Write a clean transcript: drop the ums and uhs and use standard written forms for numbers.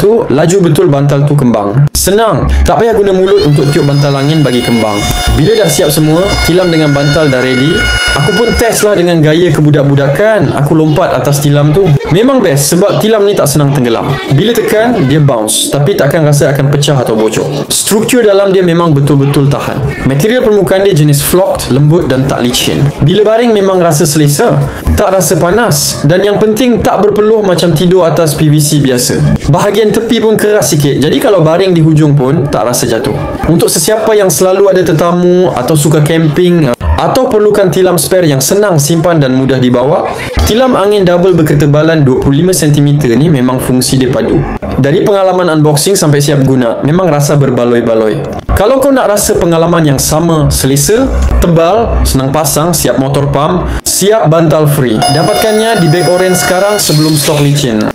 tu, laju betul bantal tu kembang. Senang, tak payah guna mulut untuk tiup bantal angin bagi kembang. Bila dah siap semua, tilam dengan bantal dah ready. Aku pun test lah dengan gaya kebudak-budakan. Aku lompat atas tilam tu. Memang best sebab tilam ni tak senang tenggelam. Bila tekan, dia bounce, tapi takkan rasa akan pecah atau bocor. Struktur dalam dia memang betul-betul tahan. Material permukaan dia jenis flocked, lembut dan tak licin. Bila baring memang rasa selesa, tak rasa panas, dan yang penting tak berpeluh macam tidur atas PVC biasa. Bahagian tepi pun keras sikit, jadi kalau baring di hujung pun tak rasa jatuh. Untuk sesiapa yang selalu ada tetamu atau suka camping atau perlukan tilam spare yang senang simpan dan mudah dibawa, tilam angin double berketebalan 25 cm ni memang fungsi dia padu. Dari pengalaman unboxing sampai siap guna, memang rasa berbaloi-baloi. Kalau kau nak rasa pengalaman yang sama, selesa, tebal, senang pasang, siap motor pump, siap bantal free, dapatkannya di beg orange sekarang sebelum stok licin.